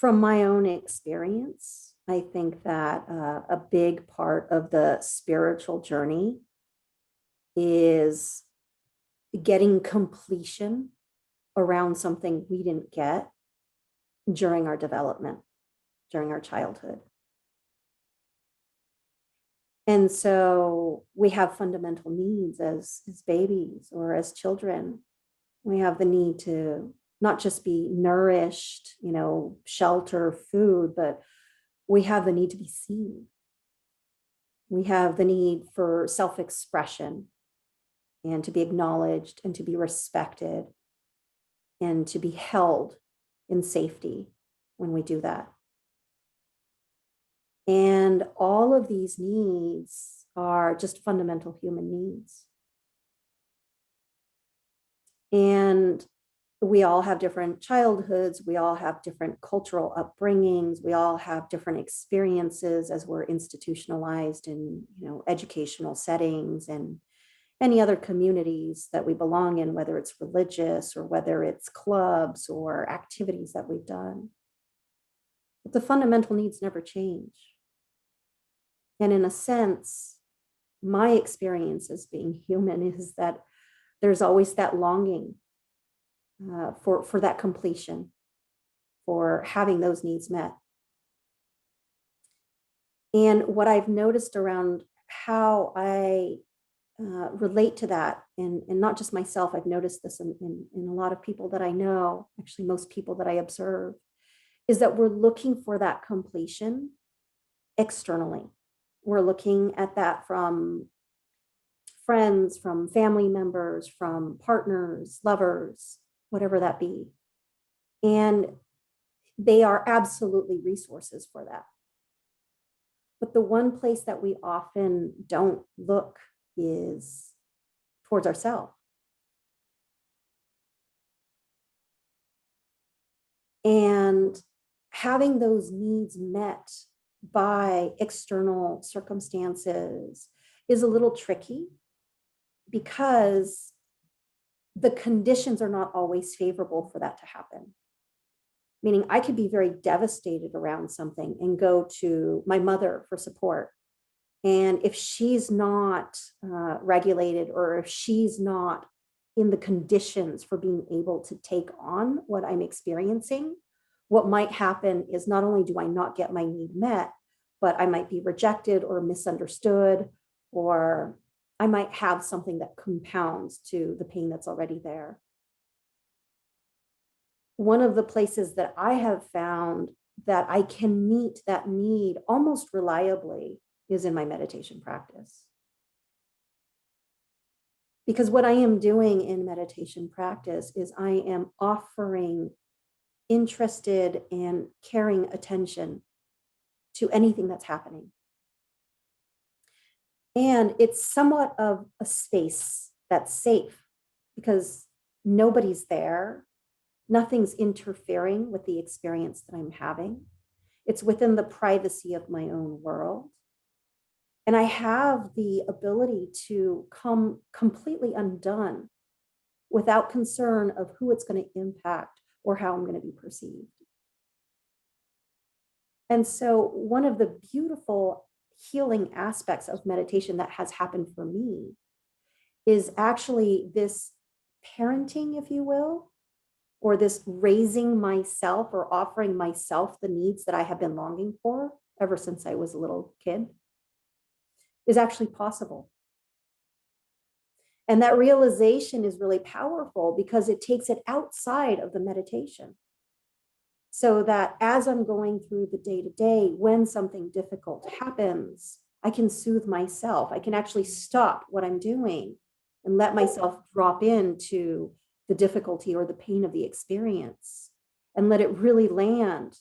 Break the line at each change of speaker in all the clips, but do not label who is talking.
From my own experience, I think that a big part of the spiritual journey is getting completion around something we didn't get during our development, during our childhood. And so we have fundamental needs as babies or as children. We have the need to not just be nourished, shelter, food, but we have the need to be seen. We have the need for self-expression and to be acknowledged and to be respected and to be held in safety when we do that. And all of these needs are just fundamental human needs. And we all have different childhoods. We all have different cultural upbringings. We all have different experiences as we're institutionalized in, educational settings and any other communities that we belong in, whether it's religious or whether it's clubs or activities that we've done. But the fundamental needs never change. And in a sense, my experience as being human is that there's always that longing for that completion, for having those needs met. And what I've noticed around how I relate to that, and not just myself, I've noticed this in a lot of people that I know, actually most people that I observe, is that we're looking for that completion externally. We're looking at that from friends, from family members, from partners, lovers, whatever that be. And they are absolutely resources for that. But the one place that we often don't look is towards ourselves. And having those needs met by external circumstances is a little tricky because the conditions are not always favorable for that to happen. Meaning I could be very devastated around something and go to my mother for support. And if she's not regulated, or if she's not in the conditions for being able to take on what I'm experiencing, what might happen is not only do I not get my need met, but I might be rejected or misunderstood, or I might have something that compounds to the pain that's already there. One of the places that I have found that I can meet that need almost reliably is in my meditation practice. Because what I am doing in meditation practice is I am offering interested and caring attention to anything that's happening. And it's somewhat of a space that's safe because nobody's there. Nothing's interfering with the experience that I'm having. It's within the privacy of my own world. And I have the ability to come completely undone without concern of who it's going to impact or how I'm going to be perceived. And so one of the beautiful healing aspects of meditation that has happened for me is actually this parenting, if you will, or this raising myself or offering myself the needs that I have been longing for ever since I was a little kid is actually possible. And that realization is really powerful because it takes it outside of the meditation. So that as I'm going through the day-to-day, when something difficult happens, I can soothe myself. I can actually stop what I'm doing and let myself drop into the difficulty or the pain of the experience and let it really land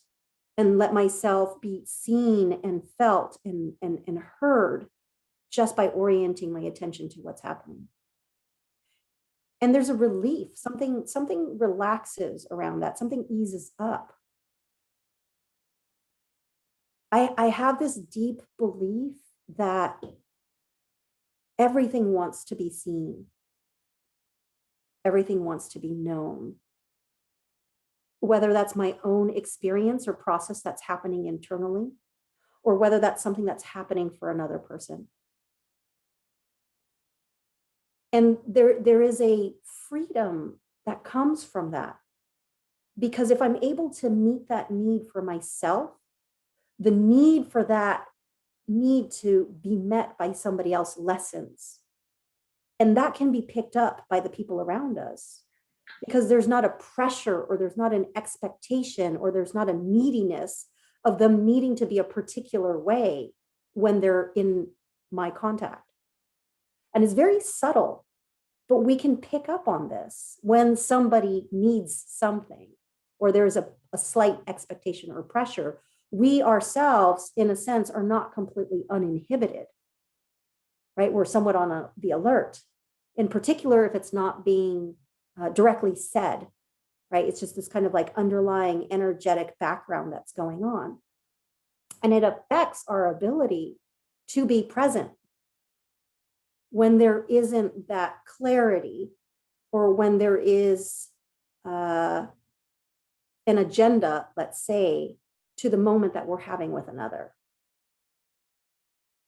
and let myself be seen and felt and heard just by orienting my attention to what's happening. And there's a relief, something relaxes around that, something eases up. I have this deep belief that everything wants to be seen. Everything wants to be known. whether that's my own experience or process that's happening internally, or whether that's something that's happening for another person. And there is a freedom that comes from that. Because if I'm able to meet that need for myself, the need for that need to be met by somebody else lessens. And that can be picked up by the people around us, because there's not a pressure, or there's not an expectation, or there's not a neediness of them needing to be a particular way when they're in my contact. And it's very subtle, but we can pick up on this when somebody needs something, or there's a slight expectation or pressure. We ourselves, in a sense, are not completely uninhibited, right? We're somewhat on the alert, in particular if it's not being directly said, right? It's just this kind of like underlying energetic background that's going on. And it affects our ability to be present when there isn't that clarity, or when there is an agenda, let's say, to the moment that we're having with another.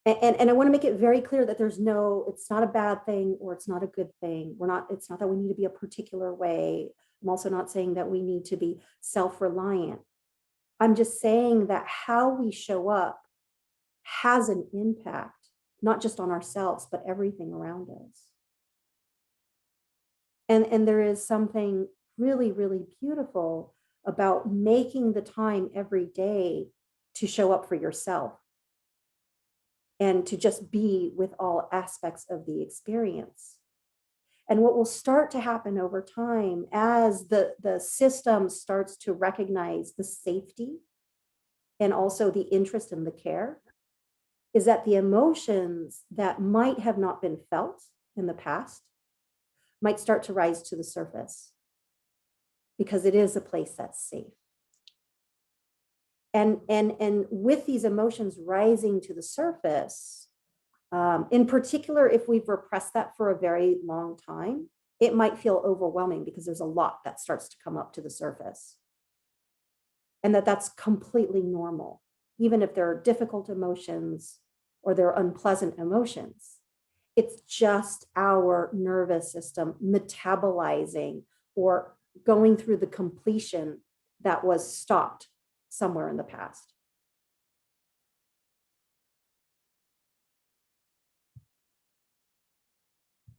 And I want to make it very clear that it's not a bad thing, or it's not a good thing. It's not that we need to be a particular way. I'm also not saying that we need to be self-reliant. I'm just saying that how we show up has an impact, not just on ourselves, but everything around us. And there is something really, really beautiful about making the time every day to show up for yourself, and to just be with all aspects of the experience. And what will start to happen over time, as the system starts to recognize the safety and also the interest in the care, is that the emotions that might have not been felt in the past might start to rise to the surface, because it is a place that's safe. And with these emotions rising to the surface, in particular, if we've repressed that for a very long time, it might feel overwhelming, because there's a lot that starts to come up to the surface. And that's completely normal, even if there are difficult emotions or there are unpleasant emotions. It's just our nervous system metabolizing, or going through the completion that was stopped somewhere in the past.